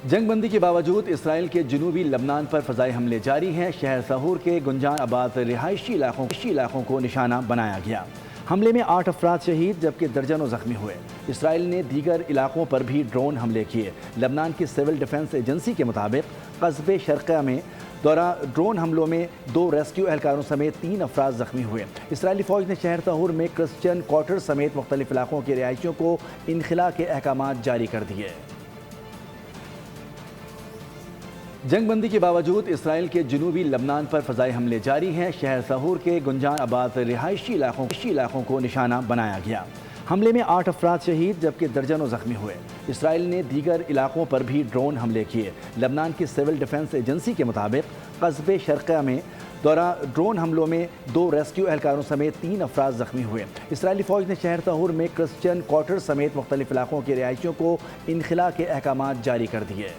جنگ بندی کے باوجود اسرائیل کے جنوبی لبنان پر فضائی حملے جاری ہیں۔ شہر سہور کے گنجان آباد رہائشی علاقوں کو نشانہ بنایا گیا۔ حملے میں 8 افراد شہید جبکہ درجنوں زخمی ہوئے۔ اسرائیل نے دیگر علاقوں پر بھی ڈرون حملے کیے۔ لبنان کی سول ڈیفنس ایجنسی کے مطابق قصبے شرقیہ میں ڈرون حملوں میں 2 ریسکیو اہلکاروں سمیت 3 افراد زخمی ہوئے۔ اسرائیلی فوج نے شہر سہور میں کرسچین کوارٹر سمیت مختلف علاقوں کے رہائشیوں کو انخلاء کے احکامات جاری کر دیے۔ جنگ بندی کے باوجود اسرائیل کے جنوبی لبنان پر فضائی حملے جاری ہیں۔ شہر سہور کے گنجان آباد رہائشی علاقوں کو نشانہ بنایا گیا۔ حملے میں 8 افراد شہید جبکہ درجنوں زخمی ہوئے۔ اسرائیل نے دیگر علاقوں پر بھی ڈرون حملے کیے۔ لبنان کی سول ڈیفنس ایجنسی کے مطابق قصبے شرقیہ میں ڈرون حملوں میں 2 ریسکیو اہلکاروں سمیت 3 افراد زخمی ہوئے۔ اسرائیلی فوج نے شہر سہور میں کرسچین کوارٹر سمیت مختلف علاقوں کے رہائشیوں کو انخلاء کے احکامات جاری کر دیے۔